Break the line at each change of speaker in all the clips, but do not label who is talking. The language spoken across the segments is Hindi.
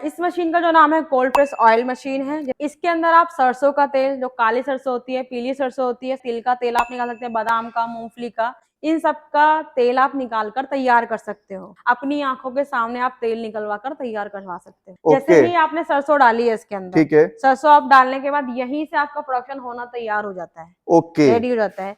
इस मशीन का जो नाम है कोल्ड प्रेस ऑयल मशीन है। इसके अंदर आप सरसों का तेल, जो काली सरसों होती है, पीली सरसों होती है, तिल का तेल आप निकाल सकते हैं, बादाम का, मूंगफली का, इन सब का तेल आप निकाल कर तैयार कर सकते हो। अपनी आंखों के सामने आप तेल निकलवा कर तैयार करवा सकते हो। जैसे ही आपने सरसों डाली है इसके अंदर,
ठीक है,
सरसों आप डालने के बाद यहीं से आपका प्रोडक्शन होना तैयार हो जाता है,
ओके,
रेडी हो जाता है।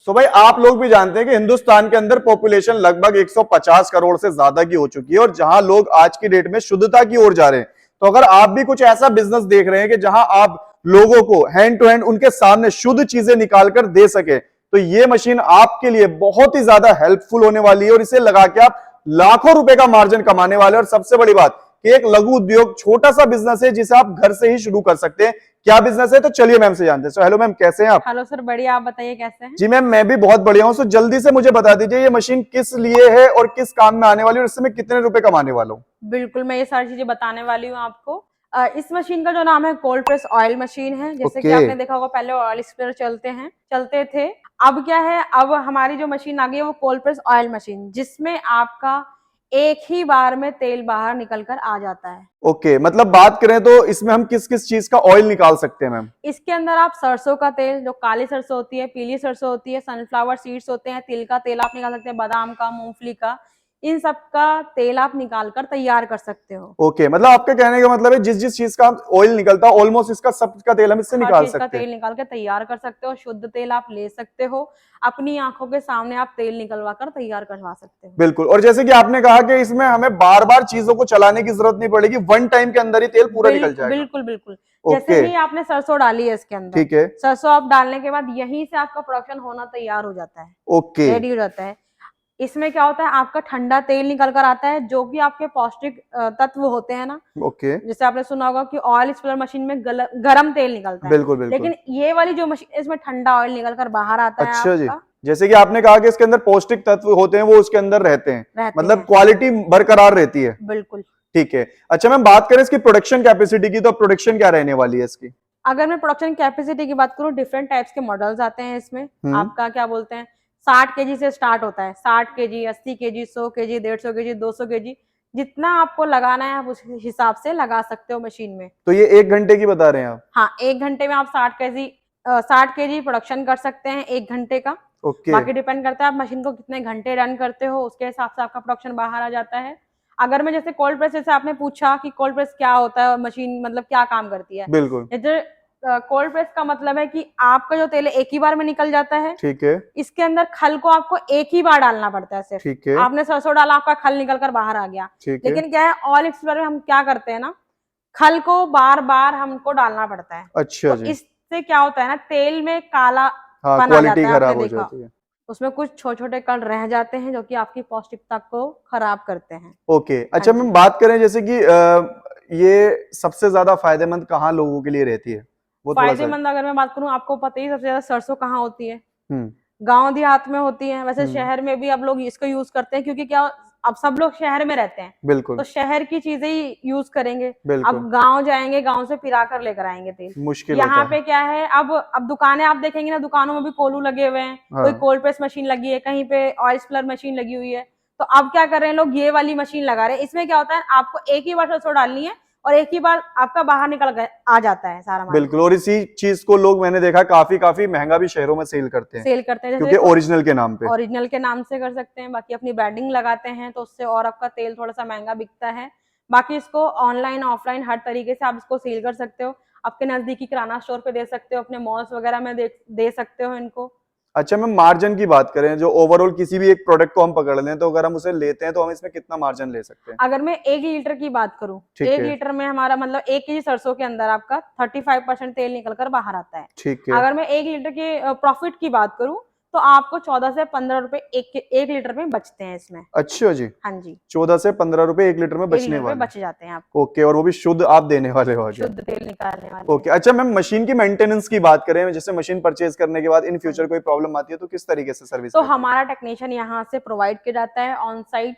तो भाई आप लोग भी जानते हैं कि हिंदुस्तान के अंदर पॉपुलेशन लगभग 150 करोड़ से ज्यादा की हो चुकी है और जहां लोग आज की डेट में शुद्धता की ओर जा रहे हैं, तो अगर आप भी कुछ ऐसा बिजनेस देख रहे हैं कि जहां आप लोगों को हैंड टू हैंड उनके सामने शुद्ध चीजें निकालकर दे सके, तो ये मशीन आपके लिए बहुत ही ज्यादा हेल्पफुल होने वाली है और इसे लगा के आप लाखों रुपए का मार्जिन कमाने वाले। और सबसे बड़ी बात कि एक लघु उद्योग, छोटा सा बिजनेस है जिसे आप घर से ही शुरू कर सकते हैं। क्या बिजनेस है, तो चलिए मैम से जानते हैं। सो हेलो मैम, कैसे हैं आप?
हेलो सर, बढ़िया, आप बताइए कैसे हैं?
जी मैम, मैं भी बहुत बढ़िया हूँ। सो जल्दी से मुझे बता दीजिए ये मशीन किस लिए है और किस काम में आने वाली है और इससे मैं कितने रुपए कमाने वाला हूँ?
बिल्कुल, मैं ये सारी चीजें बताने वाली हूँ आपको। इस मशीन का जो नाम है कोल्ड प्रेस ऑयल मशीन है। जैसे कि आपने देखा होगा पहले ऑयल स्प्रेयर चलते थे। अब क्या है, अब हमारी जो मशीन आ गई है वो कोल्ड प्रेस ऑयल मशीन, जिसमें आपका एक ही बार में तेल बाहर निकल कर आ जाता है।
ओके, मतलब बात करें तो इसमें हम किस किस चीज का ऑयल निकाल सकते हैं मैम?
इसके अंदर आप सरसों का तेल, जो काली सरसों होती है, पीली सरसों होती है, सनफ्लावर सीड्स होते हैं, तिल का तेल आप निकाल सकते हैं, बादाम का, मूंगफली का, इन सब का तेल आप निकाल कर तैयार कर सकते हो।
ओके, मतलब आपके कहने का मतलब है जिस जिस चीज का ऑयल निकलता है ऑलमोस्ट इसका सब का तेल हम इससे
हर
निकाल
चीज का
सकते हैं।
तेल निकाल के तैयार कर सकते हो, शुद्ध तेल आप ले सकते हो, अपनी आंखों के सामने आप तेल निकलवा कर तैयार करवा सकते हो।
बिल्कुल, और जैसे कि आपने कहा कि इसमें हमें बार बार चीजों को चलाने की जरूरत नहीं पड़ेगी, वन टाइम के अंदर ही तेल पूरा निकल जाएगा।
बिल्कुल बिल्कुल।
ओके,
जैसे ही आपने सरसों डाली है इसके अंदर,
ठीक है,
सरसों आप डालने के बाद यहीं से आपका प्रोडक्शन होना तैयार हो जाता है,
ओके,
रेडी हो जाता है। इसमें क्या होता है, आपका ठंडा तेल निकल कर आता है, जो कि आपके पौष्टिक तत्व होते हैं ना।
ओके,
जैसे आपने सुना होगा कि ऑयल स्पिलर मशीन में गरम तेल निकलता है,
बिल्कुल बिल्कुल।
लेकिन ये वाली जो मशीन, इसमें ठंडा ऑयल निकल कर बाहर आता है
अच्छा जी,
आपका,
जैसे कि आपने कहा कि इसके अंदर पौष्टिक तत्व होते हैं वो उसके अंदर रहते हैं,
रहते
मतलब
हैं।
क्वालिटी बरकरार रहती है।
बिल्कुल।
ठीक है, अच्छा मैम, बात करें इसकी प्रोडक्शन कैपेसिटी की, तो प्रोडक्शन क्या रहने वाली है इसकी?
अगर मैं प्रोडक्शन कैपेसिटी की बात करूं, डिफरेंट टाइप्स के मॉडल्स आते हैं इसमें।
हम्म,
आपका क्या बोलते हैं, 60 केजी से स्टार्ट होता है, 60 KG, 80 KG, 100 KG, 150 KG, 200 KG, जितना आपको लगाना है आप उस हिसाब से लगा सकते हो मशीन में।
तो ये 1 घंटे की बता रहे हैं आप?
हाँ, 1 घंटे में आप 60 केजी प्रोडक्शन कर सकते हैं, 1 घंटे का।
ओके,
बाकी डिपेंड करता है आप मशीन को कितने घंटे रन करते हो, उसके हिसाब से आपका प्रोडक्शन बाहर आ जाता है। अगर मैं जैसे कोल्ड प्रेस, जैसे आपने पूछा कि कोल्ड प्रेस क्या होता है और मशीन मतलब क्या काम करती है,
बिल्कुल,
जैसे कोल्ड प्रेस का मतलब है कि आपका जो तेल है एक ही बार में निकल जाता है।
ठीक है,
इसके अंदर खल को आपको एक ही बार डालना पड़ता है सिर्फ।
ठीक है,
आपने सरसों डाला, आपका खल निकल कर बाहर आ गया।
ठीक है,
लेकिन क्या है, ऑयल एक्सप्लोर में हम क्या करते हैं ना, खल को बार बार हमको डालना पड़ता है।
अच्छा
तो
जी,
इससे क्या होता है ना, तेल में काला
हाँ,
पन आ
क्वालिटी
जाता है, आपने
खराब हो
देखा,
जाती है।
उसमें कुछ छोटे छोटे कण रह जाते हैं जो कि आपकी पौष्टिकता को खराब करते हैं।
ओके,
हाँ
अच्छा
जी।
मैम, बात करें जैसे कि ये सबसे ज्यादा फायदेमंद कहाँ लोगों के लिए रहती है, वो थोड़ा सा?
फायदेमंद अगर मैं बात करूं, आपको पता ही सबसे ज्यादा सरसों कहाँ होती है,
हम्म,
गांव देहात में होती है। वैसे
हम्म,
शहर में भी अब लोग इसको यूज करते हैं, क्योंकि क्या, अब सब लोग शहर में रहते हैं,
बिल्कुल,
तो शहर की चीजें ही यूज करेंगे।
बिल्कुल,
अब गांव जाएंगे, गांव से पिला कर लेकर आएंगे तेल।
मुश्किल
यहाँ
होता है।
पे क्या है, अब दुकानें आप देखेंगे ना, दुकानों में भी कोलू लगे हुए हैं, कोई
हाँ,
कोल्ड प्रेस मशीन लगी है, कहीं पे ऑयल स्पिलर मशीन लगी हुई है। तो अब क्या कर रहे हैं लोग, ये वाली मशीन लगा रहे हैं। इसमें क्या होता है, आपको एक ही बार सरसों डालनी है और एक ही बार आपका बाहर निकल आ जाता है सारा माल।
बिल्कुल, और इसी चीज को लोग, मैंने देखा, काफी काफी महंगा भी शहरों में सेल करते हैं
सेल करते हैं,
क्योंकि
जैसे
ओरिजिनल के नाम पे।
ओरिजिनल के नाम से कर सकते हैं। बाकी अपनी ब्रांडिंग लगाते हैं तो उससे और आपका तेल थोड़ा सा महंगा बिकता है। बाकी इसको ऑनलाइन ऑफलाइन हर तरीके से आप इसको सेल कर सकते हो। आपके नजदीकी किराना स्टोर पे दे सकते हो, अपने मॉल्स वगैरह में दे सकते हो इनको।
अच्छा मैम, मार्जिन की बात करें, जो ओवरऑल किसी भी एक प्रोडक्ट को हम पकड़ लें, तो अगर हम उसे लेते हैं तो हम इसमें कितना मार्जिन ले सकते हैं?
अगर मैं 1 लीटर की बात करूं,
ठीक
एक
है,
लीटर में हमारा मतलब 1 केजी सरसों के अंदर आपका 35% तेल निकल कर बाहर आता है।
ठीक है,
अगर मैं 1 लीटर के प्रॉफिट की बात करूं, तो आपको 14 से 15 रुपए एक लीटर में बचते हैं इसमें।
अच्छा जी,
हाँ जी,
14 से 15 रुपए 1 लीटर में
एक
बचने
लीटर में
वाले हैं।
बच जाते हैं आपको,
ओके, और वो भी शुद्ध आप देने वाले हो आगे?
शुद्ध तेल निकालने वाले हैं।
ओके, अच्छा मैम, मशीन की मेंटेनेंस की बात करें, जैसे मशीन परचेज करने के बाद इन
हाँ
फ्यूचर
जी।
कोई प्रॉब्लम आती है तो किस तरीके से सर्विस
तो
रहती है?
हमारा टेक्नीशियन यहाँ से प्रोवाइड किया जाता है ऑन साइट,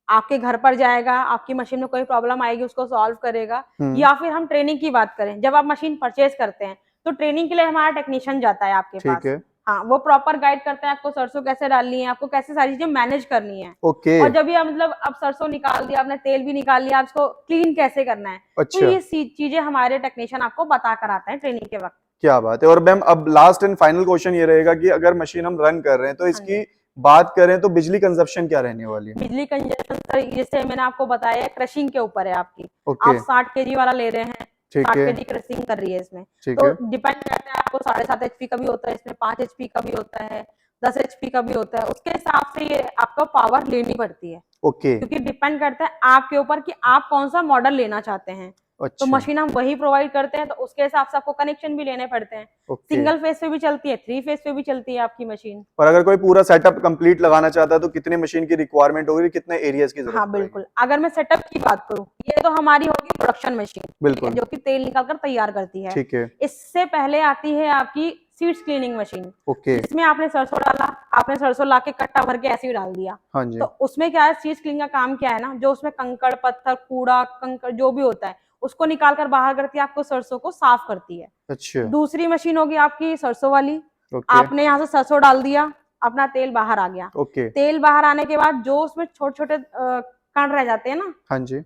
आपके घर पर जाएगा, आपकी मशीन में कोई प्रॉब्लम आएगी उसको सॉल्व करेगा।
हम्म,
या फिर हम ट्रेनिंग की बात करें, जब आप मशीन परचेज करते हैं तो ट्रेनिंग के लिए हमारा टेक्नीशियन जाता है आपके
ठीक
पास।
है,
हाँ, वो प्रॉपर गाइड करते हैं आपको सरसों कैसे डालनी है, आपको कैसे सारी चीजें मैनेज करनी है।
ओके।
और जब ये मतलब अब सरसों निकाल दिया आपने, तेल भी निकाल लिया, आप इसको क्लीन कैसे करना है, तो
अच्छा,
ये चीजें हमारे टेक्नीशियन आपको बता कर आते हैं ट्रेनिंग के वक्त।
क्या बात है। और मैम अब लास्ट एंड फाइनल क्वेश्चन ये रहेगा कि अगर मशीन हम रन कर रहे हैं तो
हाँ
इसकी
जी।
बात करें तो बिजली कंजप्शन क्या रहने वाली है?
बिजली कंजप्शन जैसे मैंने आपको बताया क्रशिंग के ऊपर है आपकी।
ओके।
आप 60 केजी वाला ले रहे हैं,
ठीक
60
है।
केजी क्रशिंग कर रही है इसमें,
ठीक
तो
है।
डिपेंड करता है आपको 7.5 HP का भी होता है इसमें, 5 HP का भी होता है, 10 HP का भी होता है, उसके हिसाब से ये आपको पावर लेनी पड़ती है।
ओके।
क्योंकि डिपेंड करता है आपके ऊपर कि आप कौन सा मॉडल लेना चाहते हैं। तो
अच्छा।
मशीन हम वही प्रोवाइड करते हैं, तो उसके हिसाब से आपको कनेक्शन भी लेने पड़ते हैं।
ओके।
सिंगल फेज पे भी चलती है, 3 फेज पे भी चलती है आपकी मशीन।
और अगर कोई पूरा सेटअप कंप्लीट लगाना चाहता है तो कितने मशीन की रिक्वायरमेंट होगी, कितने एरियाज की जरूरत
हाँ
पड़ेगी?
बिल्कुल, अगर मैं सेटअप की बात करूँ, ये तो हमारी होगी प्रोडक्शन मशीन, ठीक है,
बिल्कुल।
जो कि तेल निकाल कर तैयार करती है।
ठीक है।
इससे पहले आती है आपकी सीड्स क्लीनिंग मशीन,
ओके।
जिसमें आपने सरसों डाला, आपने सरसों लाके कट्टा भर के ऐसे ही डाल दिया।
हाँ जी।
तो उसमें क्या है, सीड्स क्लीनिंग का काम क्या है ना, जो उसमें कंकड़ पत्थर कूड़ा कंकड़ जो भी होता है उसको निकाल कर बाहर करती है, आपको सरसों को साफ करती है।
अच्छा।
दूसरी मशीन होगी आपकी सरसों वाली।
ओके।
आपने यहाँ से सरसों डाल दिया, अपना तेल बाहर आ गया।
ओके।
तेल बाहर आने के बाद जो उसमें छोटे छोटे कण रह जाते हैं ना
हाँ जी।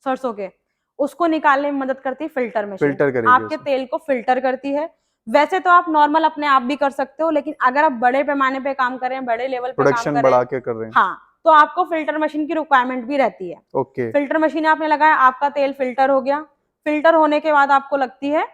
सरसों के, उसको निकालने में मदद करती है फिल्टर मशीन।
फिल्टर करेगी
आपके
उसे।
तेल को फिल्टर करती है। वैसे तो आप नॉर्मल अपने आप भी कर सकते हो, लेकिन अगर आप बड़े पैमाने पे काम करें, बड़े लेवल पे काम
प्रोडक्शन
करें,
बढ़ा के कर रहे हैं।
हाँ, तो आपको फिल्टर मशीन की रिक्वायरमेंट भी रहती है।
ओके।
फिल्टर मशीन आपने लगाया, आपका तेल फिल्टर हो गया। फिल्टर होने के बाद आपको लगती है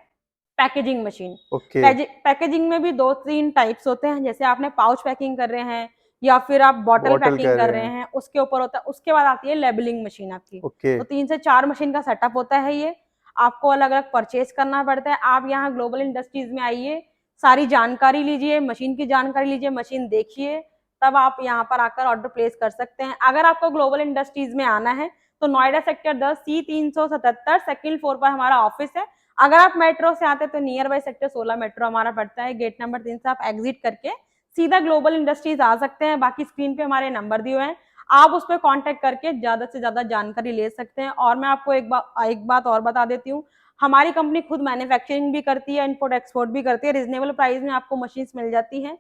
पैकेजिंग मशीन।
ओके।
पैकेजिंग में भी 2-3 टाइप्स होते हैं, जैसे आपने पाउच पैकिंग कर रहे हैं या फिर आप बॉटल
बॉटल कह
पैकिंग कर
रहे
रहे
हैं।
हैं, उसके ऊपर होता है। उसके बाद आती है लेबलिंग मशीन आपकी।
ओके।
तो 3 से 4 मशीन का सेटअप होता है ये। आपको अलग अलग परचेज करना पड़ता है। आप यहाँ ग्लोबल इंडस्ट्रीज में आइए, सारी जानकारी लीजिए, मशीन की जानकारी लीजिए, मशीन देखिए, तब आप यहाँ पर आकर ऑर्डर प्लेस कर सकते हैं। अगर आपको ग्लोबल इंडस्ट्रीज में आना है तो Noida sector 10 C377 second floor पर हमारा ऑफिस है। अगर आप मेट्रो से आते हैं तो नियर बाय सेक्टर 16 मेट्रो हमारा पड़ता है। गेट नंबर 3 से आप एग्जिट करके सीधा ग्लोबल इंडस्ट्रीज आ सकते हैं। बाकी स्क्रीन पे हमारे नंबर दिए हुए हैं, आप उस पर कांटेक्ट करके ज्यादा से ज्यादा जानकारी ले सकते हैं। और मैं आपको एक बात और बता देती हूँ, हमारी कंपनी खुद मैन्युफैक्चरिंग भी करती है, इंपोर्ट एक्सपोर्ट भी करती है। रिजनेबल प्राइस में आपको मशीन मिल जाती हैं।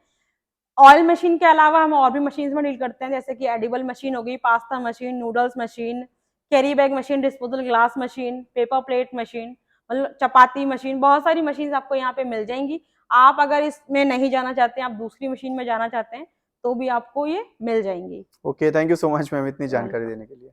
ऑयल मशीन के अलावा हम और भी मशीन में डील करते हैं, जैसे कि एडिबल मशीन हो गई, pasta machine, noodles machine, carry bag machine, disposal glass machine, paper plate machine, मतलब चपाती मशीन, बहुत सारी मशीन आपको यहाँ पे मिल जाएंगी। आप अगर इसमें नहीं जाना चाहते हैं, आप दूसरी मशीन में जाना चाहते हैं, तो भी आपको ये मिल जाएंगी।
Okay, thank you so much ma'am इतनी जानकारी
वेलकम।
देने के लिए।